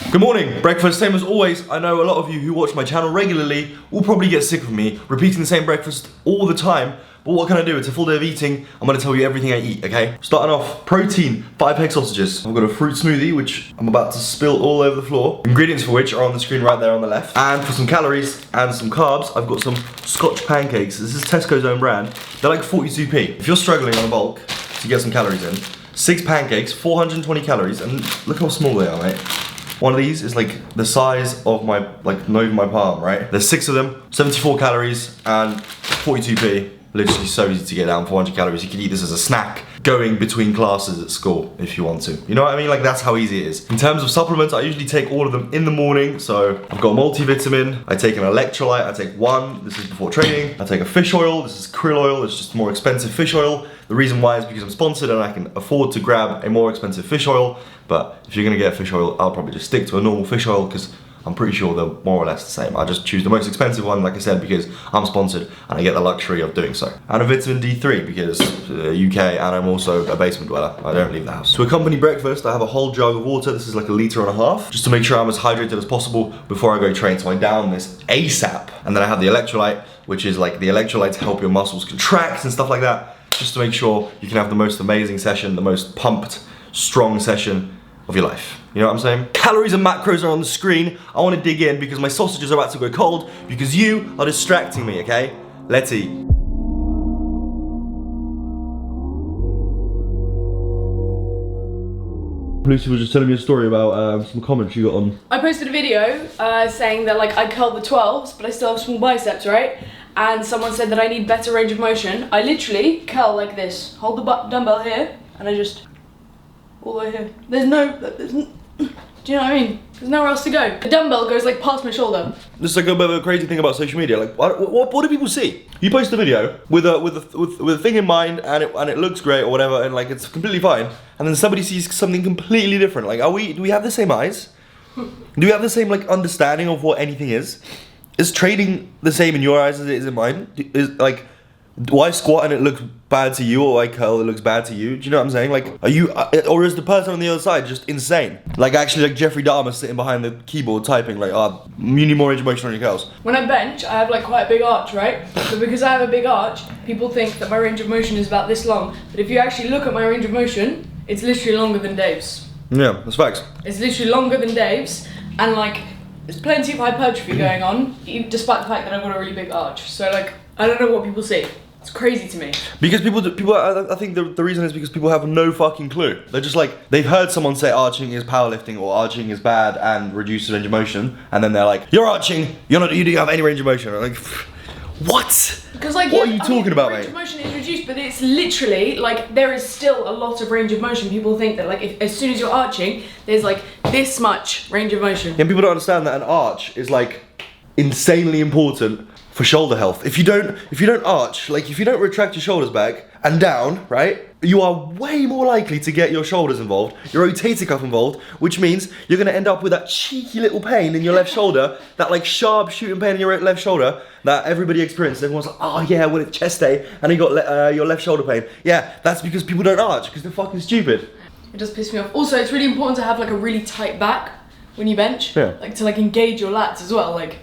Good morning, breakfast, same as always. I know a lot of you who watch my channel regularly will probably get sick of me repeating the same breakfast all the time, but what can I do? It's a full day of eating. I'm gonna tell you everything I eat, okay? Starting off, protein, 5 egg sausages. I've got a fruit smoothie, which I'm about to spill all over the floor. Ingredients for which are on the screen right there on the left. And for some calories and some carbs, I've got some Scotch pancakes. This is Tesco's own brand. They're like 42p. If you're struggling on a bulk to get some calories in, 6 pancakes, 420 calories, and look how small they are, mate. One of these is like the size of my, not even my palm, right? There's 6 of them, 74 calories and 42p. Literally so easy to get down, 400 calories. You can eat this as a snack going between classes at school if you want to. You know what I mean? Like, that's how easy it is. In terms of supplements, I usually take all of them in the morning. So I've got a multivitamin, I take an electrolyte, I take one, this is before training. I take a fish oil, this is krill oil, it's just more expensive fish oil. The reason why is because I'm sponsored and I can afford to grab a more expensive fish oil. But if you're gonna get fish oil, I'll probably just stick to a normal fish oil because I'm pretty sure they're more or less the same. I just choose the most expensive one, like I said, because I'm sponsored and I get the luxury of doing so. And a vitamin D3 because UK and I'm also a basement dweller. I don't leave the house. To accompany breakfast, I have a whole jug of water. This is like 1.5 liters, just to make sure I'm as hydrated as possible before I go train. So I down this ASAP. And then I have the electrolyte, which is like the electrolyte to help your muscles contract and stuff like that, just to make sure you can have the most amazing session, the most pumped, strong session of your life. You know what I'm saying? Calories and macros are on the screen. I want to dig in because my sausages are about to go cold because you are distracting me, okay? Let's eat. Lucy was just telling me a story about some comments you got on. I posted a video saying that like I curl the 12s, but I still have small biceps, right? And someone said that I need better range of motion. I literally curl like this. Hold the dumbbell here, and I just all the way here. Do you know what I mean? There's nowhere else to go. The dumbbell goes like past my shoulder. This is like a bit of a crazy thing about social media. Like, what do people see? You post a video with a thing in mind, and it looks great or whatever, and like it's completely fine. And then somebody sees something completely different. Like, do we have the same eyes? Do we have the same like understanding of what anything is? Is training the same in your eyes as it is in mine? Is like, do I squat and it looks bad to you, or I curl it looks bad to you? Do you know what I'm saying? Like, are you, or is the person on the other side just insane? Like, actually, like Jeffrey Dahmer sitting behind the keyboard typing, like, you need more range of motion on your curls. When I bench, I have like quite a big arch, right? But because I have a big arch, people think that my range of motion is about this long. But if you actually look at my range of motion, it's literally longer than Dave's. Yeah, that's facts. It's literally longer than Dave's, and like, there's plenty of hypertrophy going on, despite the fact that I've got a really big arch. So like, I don't know what people see. It's crazy to me. Because I think the reason is because people have no fucking clue. They're just like, they've heard someone say arching is powerlifting or arching is bad and reduces range of motion, and then they're like, you're arching, you don't have any range of motion. I'm like, what? Because like, what are you talking about, mate? Range of motion is reduced, but it's literally like there is still a lot of range of motion. People think that like as soon as you're arching, there's like this much range of motion. And people don't understand that an arch is like insanely important for shoulder health. If you don't arch, like if you don't retract your shoulders back and down, right, you are way more likely to get your shoulders involved, your rotator cuff involved, which means you're gonna end up with that cheeky little pain in your left shoulder, that like sharp shooting pain in your left shoulder that everybody experiences. Everyone's like, oh yeah, well it's chest day and you got your left shoulder pain. Yeah, that's because people don't arch, because they're fucking stupid. It does piss me off. Also, it's really important to have like a really tight back when you bench. Yeah. Like to like engage your lats as well, like.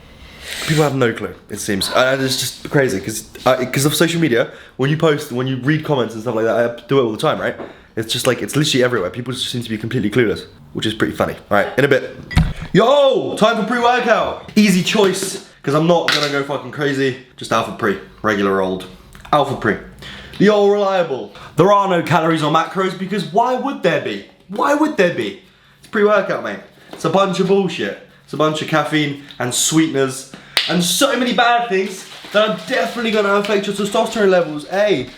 People have no clue, it seems, and it's just crazy because of social media. When you post, when you read comments and stuff like that, I do it all the time, right? It's just like, it's literally everywhere. People just seem to be completely clueless, which is pretty funny. All right, in a bit. Yo, time for pre-workout. Easy choice, because I'm not gonna go fucking crazy. Just Alpha Pre, regular old Alpha Pre, the old reliable. There are no calories or macros because why would there be? Why would there be? It's pre-workout, mate. It's a bunch of bullshit. It's a bunch of caffeine and sweeteners and so many bad things that are definitely going to affect your testosterone levels. Hey,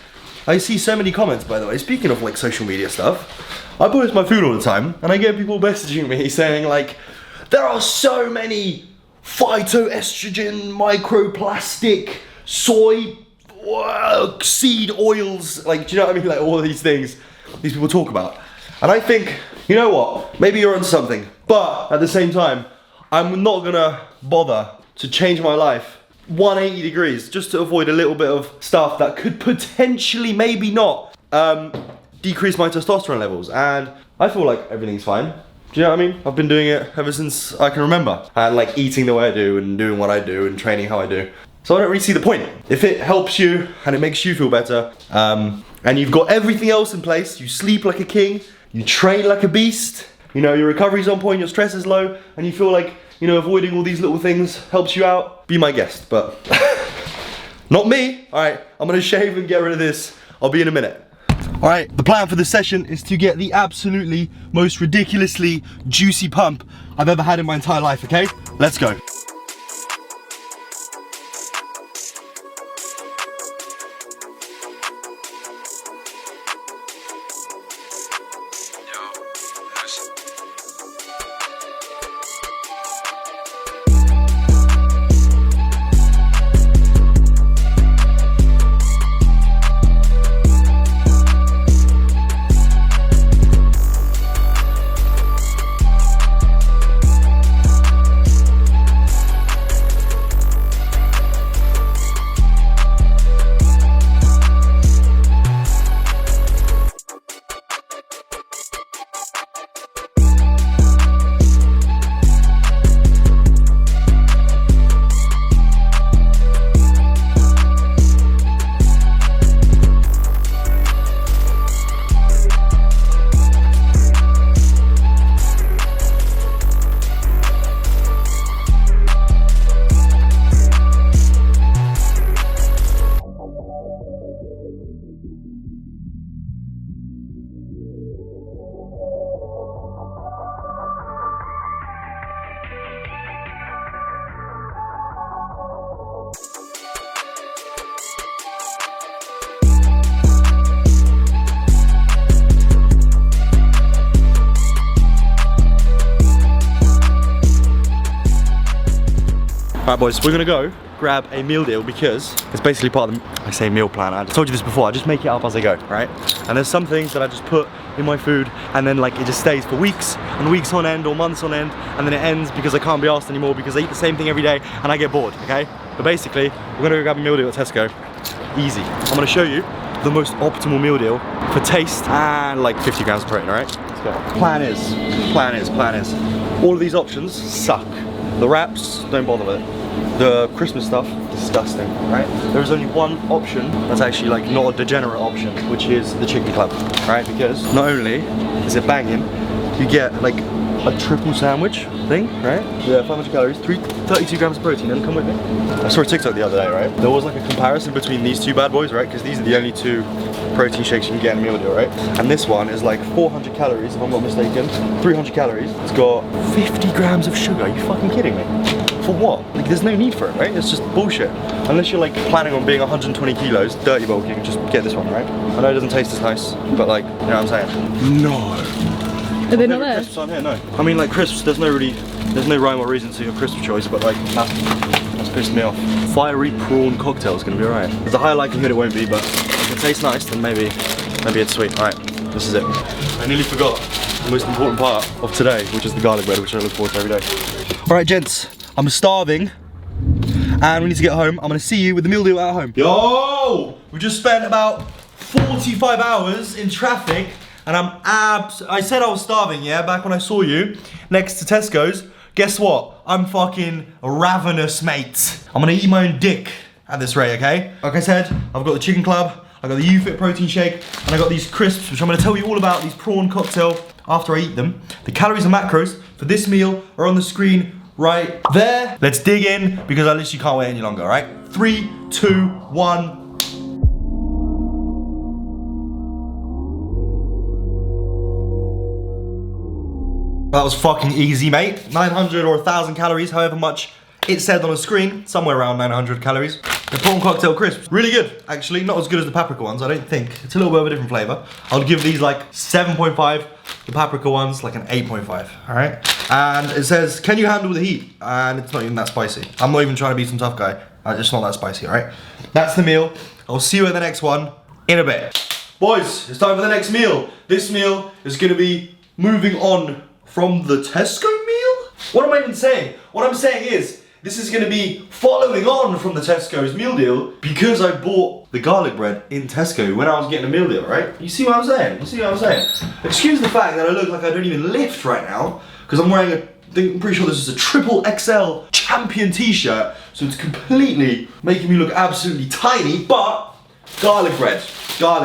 I see so many comments, by the way. Speaking of like social media stuff, I post my food all the time and I get people messaging me saying like, there are so many phytoestrogen, microplastic, soy, seed oils, like, do you know what I mean? Like all of these things these people talk about. And I think, you know what? Maybe you're on something, but at the same time, I'm not gonna bother to change my life 180 degrees just to avoid a little bit of stuff that could potentially, maybe not, decrease my testosterone levels. And I feel like everything's fine. Do you know what I mean? I've been doing it ever since I can remember. And like eating the way I do and doing what I do and training how I do. So I don't really see the point. If it helps you and it makes you feel better, and you've got everything else in place, you sleep like a king, you train like a beast, you know, your recovery's on point, your stress is low, and you feel like, you know, avoiding all these little things helps you out, be my guest, but not me. All right, I'm gonna shave and get rid of this. I'll be in a minute. All right, the plan for this session is to get the absolutely most ridiculously juicy pump I've ever had in my entire life, okay? Let's go. Alright boys, we're gonna go grab a meal deal because it's basically part of the, I say meal plan, I told you this before, I just make it up as I go, right? And there's some things that I just put in my food and then like it just stays for weeks and weeks on end or months on end, and then it ends because I can't be asked anymore because I eat the same thing every day and I get bored, okay? But basically, we're gonna go grab a meal deal at Tesco. Easy. I'm gonna show you the most optimal meal deal for taste and like 50 grams of protein, alright? Let's go. Plan is, all of these options suck. The wraps, don't bother with it. The Christmas stuff, disgusting, right? There's only one option that's actually like not a degenerate option, which is the chicken club, right? Because not only is it banging, you get like a triple sandwich thing, right? Yeah, 500 calories, 32 grams of protein, and come with me. I saw a TikTok the other day, right? There was like a comparison between these two bad boys, right? Because these are the only two protein shakes you can get in a meal deal, right? And this one is like 400 calories, if I'm not mistaken, 300 calories. It's got 50 grams of sugar. Are you fucking kidding me? For what? Like, there's no need for it, right? It's just bullshit. Unless you're like planning on being 120 kilos, dirty bulking, just get this one, right? I know it doesn't taste as nice, but like, you know what I'm saying? No. Are they not there? Crisps on here, no. I mean, like crisps, there's no rhyme or reason to your crisp choice, but like, that's pissed me off. Fiery prawn cocktail is gonna be alright. There's a high likelihood it won't be, but if it tastes nice, then maybe it's sweet. Alright, this is it. I nearly forgot the most important part of today, which is the garlic bread, which I look forward to every day. Alright, gents, I'm starving, and we need to get home. I'm gonna see you with the meal deal at home. Yo! We just spent about 45 hours in traffic, and I said I was starving, yeah, back when I saw you next to Tesco's. Guess what? I'm fucking ravenous, mate. I'm gonna eat my own dick at this rate, okay? Like I said, I've got the chicken club, I got the UFit protein shake, and I got these crisps, which I'm gonna tell you all about, these prawn cocktail, after I eat them. The calories and macros for this meal are on the screen right there. Let's dig in, because I literally can't wait any longer, all right? 3, 2, 1. That was fucking easy, mate. 900 or 1,000 calories, however much it said on the screen. Somewhere around 900 calories. The prawn cocktail crisps, really good, actually. Not as good as the paprika ones, I don't think. It's a little bit of a different flavor. I'll give these like 7.5. The paprika ones like an 8.5, all right? And it says, can you handle the heat? And it's not even that spicy. I'm not even trying to be some tough guy. It's not that spicy, all right? That's the meal. I'll see you at the next one in a bit. Boys, it's time for the next meal. This meal is gonna be moving on from the Tesco meal? What am I even saying? What I'm saying is, this is gonna be following on from the Tesco's meal deal because I bought the garlic bread in Tesco when I was getting a meal deal, right? You see what I'm saying? You see what I'm saying? Excuse the fact that I look like I don't even lift right now because I'm wearing I'm pretty sure this is a triple XL champion t-shirt, so it's completely making me look absolutely tiny, but garlic bread. Now.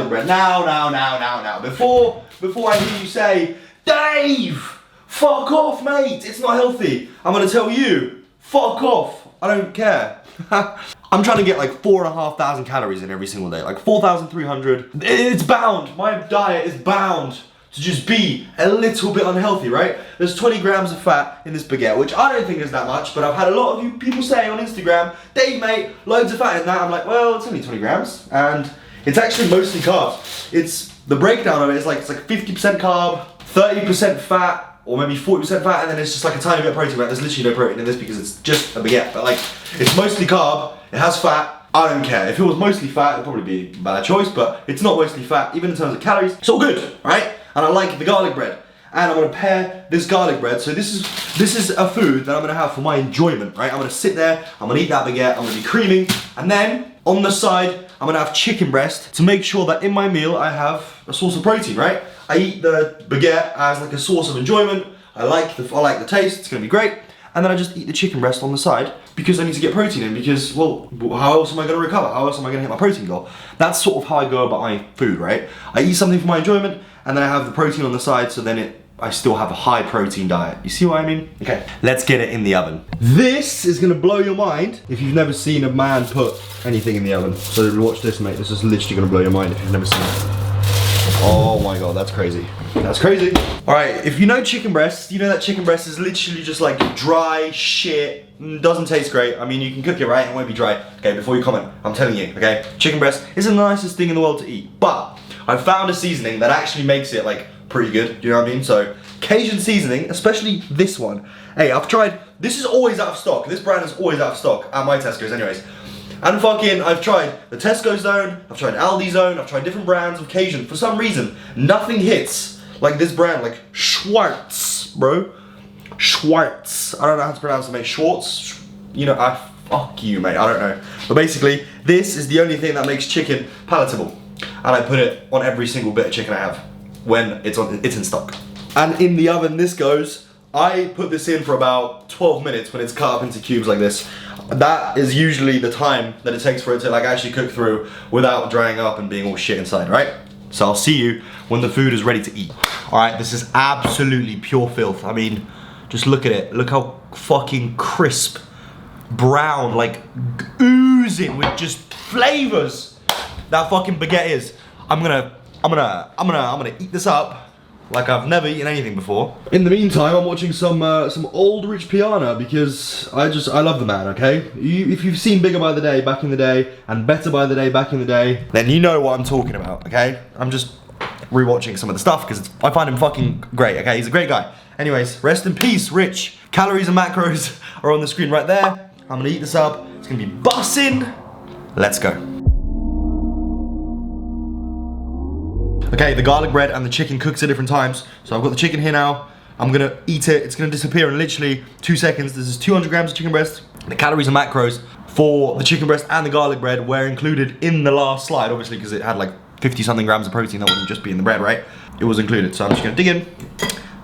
Before I hear you say, Dave, fuck off, mate, it's not healthy. I'm gonna tell you, fuck off, I don't care. I'm trying to get like 4,500 calories in every single day, like 4,300. It's bound, my diet is bound to just be a little bit unhealthy, right? There's 20 grams of fat in this baguette, which I don't think is that much, but I've had a lot of you people say on Instagram, Dave, mate, loads of fat in that. I'm like, well, it's only 20 grams, and it's actually mostly carbs. The breakdown of it is like, it's like 50% carb, 30% fat, or maybe 40% fat, and then it's just like a tiny bit of protein, right? There's literally no protein in this because it's just a baguette, but like, it's mostly carb, it has fat, I don't care. If it was mostly fat, it'd probably be a bad choice, but it's not mostly fat, even in terms of calories, it's all good, right? And I like the garlic bread. And I'm gonna pair this garlic bread. So this is a food that I'm gonna have for my enjoyment, right? I'm gonna sit there, I'm gonna eat that baguette, I'm gonna be creaming, and then on the side, I'm gonna have chicken breast to make sure that in my meal I have a source of protein, right? I eat the baguette as like a source of enjoyment. I like the taste, it's gonna be great. And then I just eat the chicken breast on the side because I need to get protein in because, well, how else am I gonna recover? How else am I gonna hit my protein goal? That's sort of how I go about my food, right? I eat something for my enjoyment and then I have the protein on the side so then I still have a high protein diet. You see what I mean? Okay, let's get it in the oven. This is gonna blow your mind if you've never seen a man put anything in the oven. So watch this, mate. This is literally gonna blow your mind if you've never seen it. Oh my God, that's crazy. That's crazy. All right, if you know chicken breast, you know that chicken breast is literally just like dry shit. Doesn't taste great. I mean, you can cook it right, it won't be dry. Okay, before you comment, I'm telling you, okay? Chicken breast isn't the nicest thing in the world to eat, but I found a seasoning that actually makes it like pretty good, do you know what I mean? So, Cajun seasoning, especially this one. Hey, I've tried, this is always out of stock. This brand is always out of stock at my Tesco's anyways. And I've tried the Tesco zone, I've tried Aldi zone, I've tried different brands of Cajun. For some reason, nothing hits like this brand, like Schwartz, bro. Schwartz. I don't know how to pronounce it, mate. Schwartz? You know, fuck you, mate. I don't know. But basically, this is the only thing that makes chicken palatable. And I put it on every single bit of chicken I have when it's in stock. And in the oven this goes. I put this in for about 12 minutes when it's cut up into cubes like this. That is usually the time that it takes for it to like actually cook through without drying up and being all shit inside, right? So I'll see you when the food is ready to eat. All right, this is absolutely pure filth. I mean, just look at it. Look how fucking crisp, brown, like oozing with just flavors that fucking baguette is. I'm gonna eat this up like I've never eaten anything before. In the meantime, I'm watching some old Rich Piana because I love the man, okay? If you've seen Bigger by the Day back in the day and Better by the Day back in the day, then you know what I'm talking about, okay? I'm just rewatching some of the stuff because I find him fucking great, okay? He's a great guy. Anyways, rest in peace, Rich. Calories and macros are on the screen right there. I'm gonna eat this up. It's gonna be bussin'. Let's go. Okay, the garlic bread and the chicken cooks at different times. So I've got the chicken here now. I'm gonna eat it. It's gonna disappear in literally 2 seconds. This is 200 grams of chicken breast. The calories and macros for the chicken breast and the garlic bread were included in the last slide, obviously, because it had like 50 something grams of protein that wouldn't just be in the bread, right? It was included. So I'm just gonna dig in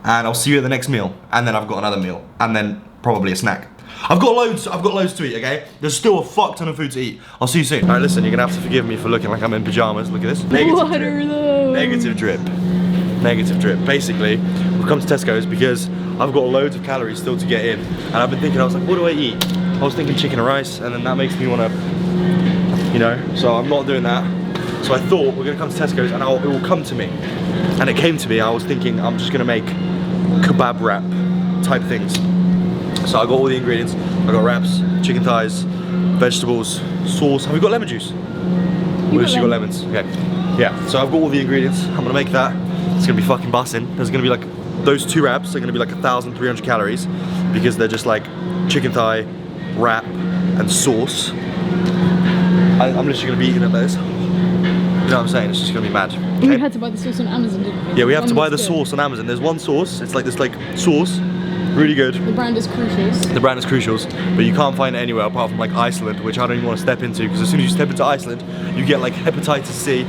and I'll see you at the next meal. And then I've got another meal and then probably a snack. I've got loads to eat, okay? There's still a fuck ton of food to eat. I'll see you soon. All right, listen, you're gonna have to forgive me for looking like I'm in pajamas. Look at this. What are those? Negative drip. Negative drip. Basically, we've come to Tesco's because I've got loads of calories still to get in. And I've been thinking, I was like, what do I eat? I was thinking chicken and rice, and then that makes me wanna, you know, so I'm not doing that. So I thought we're gonna come to Tesco's and it will come to me. And it came to me, I was thinking I'm just gonna make kebab wrap type things. So I got all the ingredients. I got wraps, chicken thighs, vegetables, sauce. Have we got lemon juice? Or has she got lemons? Okay. Yeah, so I've got all the ingredients. I'm gonna make that. It's gonna be fucking bussin'. There's gonna be like, those 2 wraps are gonna be like 1,300 calories because they're just like chicken thigh, wrap, and sauce. I'm literally gonna be eating it like this. You know what I'm saying? It's just gonna be mad. Okay? We had to buy the sauce on Amazon, didn't we? Yeah, we have to buy the sauce on Amazon. There's one sauce. It's like this like sauce Really good. The brand is Crucials. The brand is Crucials, but you can't find it anywhere apart from like Iceland, which I don't even want to step into because as soon as you step into Iceland, you get like hepatitis C.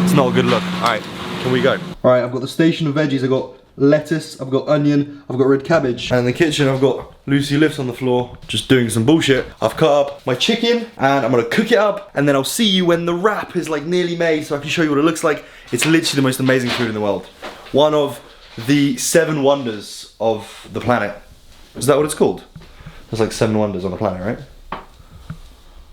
It's not a good look. All right, can we go? All right, I've got the station of veggies. I've got lettuce, I've got onion, I've got red cabbage. And in the kitchen, I've got Lucy Lifts on the floor, just doing some bullshit. I've cut up my chicken and I'm gonna cook it up and then I'll see you when the wrap is like nearly made so I can show you what it looks like. It's literally the most amazing food in the world. One of the 7 wonders of the planet. Is that what it's called? There's like 7 wonders on the planet, right?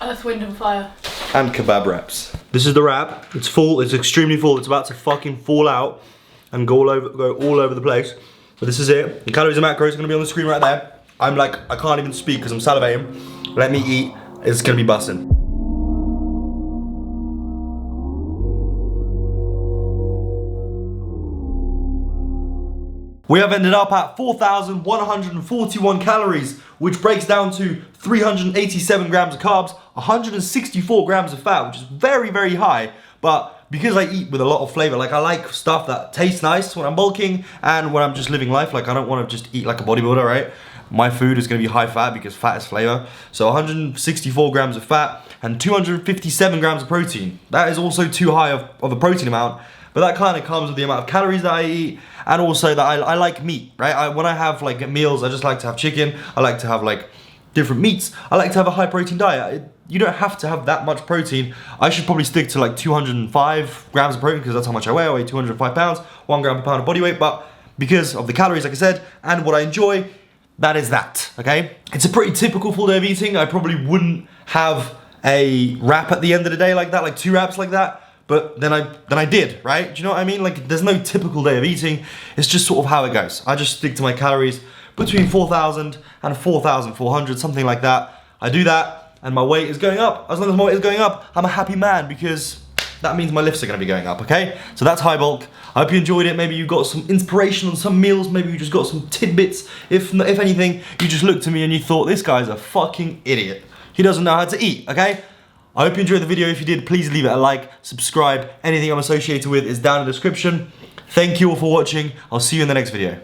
Earth, wind and fire. And kebab wraps. This is the wrap. It's full, it's extremely full. It's about to fucking fall out and go all over the place. But this is it. The calories and macros are gonna be on the screen right there. I'm like, I can't even speak because I'm salivating. Let me eat, it's gonna be bussin'. We have ended up at 4,141 calories, which breaks down to 387 grams of carbs, 164 grams of fat, which is very, very high. But because I eat with a lot of flavor, like I like stuff that tastes nice when I'm bulking and when I'm just living life, like I don't want to just eat like a bodybuilder, right? My food is going to be high fat because fat is flavor. So 164 grams of fat and 257 grams of protein. That is also too high of a protein amount, but that kind of comes with the amount of calories that I eat and also that I like meat, right? When I have like meals, I just like to have chicken. I like to have like different meats. I like to have a high protein diet. You don't have to have that much protein. I should probably stick to like 205 grams of protein because that's how much I weigh. I weigh 205 pounds, 1 gram per pound of body weight. But because of the calories, like I said, and what I enjoy, that is that, okay? It's a pretty typical full day of eating. I probably wouldn't have a wrap at the end of the day like that, like 2 wraps like that. But then I did, right? Do you know what I mean? Like there's no typical day of eating. It's just sort of how it goes. I just stick to my calories between 4,000 and 4,400, something like that. I do that and my weight is going up. As long as my weight is going up, I'm a happy man because that means my lifts are gonna be going up, okay? So that's High Bulk. I hope you enjoyed it. Maybe you got some inspiration on some meals. Maybe you just got some tidbits. If anything, you just looked at me and you thought, this guy's a fucking idiot. He doesn't know how to eat, okay? I hope you enjoyed the video. If you did, please leave it a like, subscribe. Anything I'm associated with is down in the description. Thank you all for watching. I'll see you in the next video.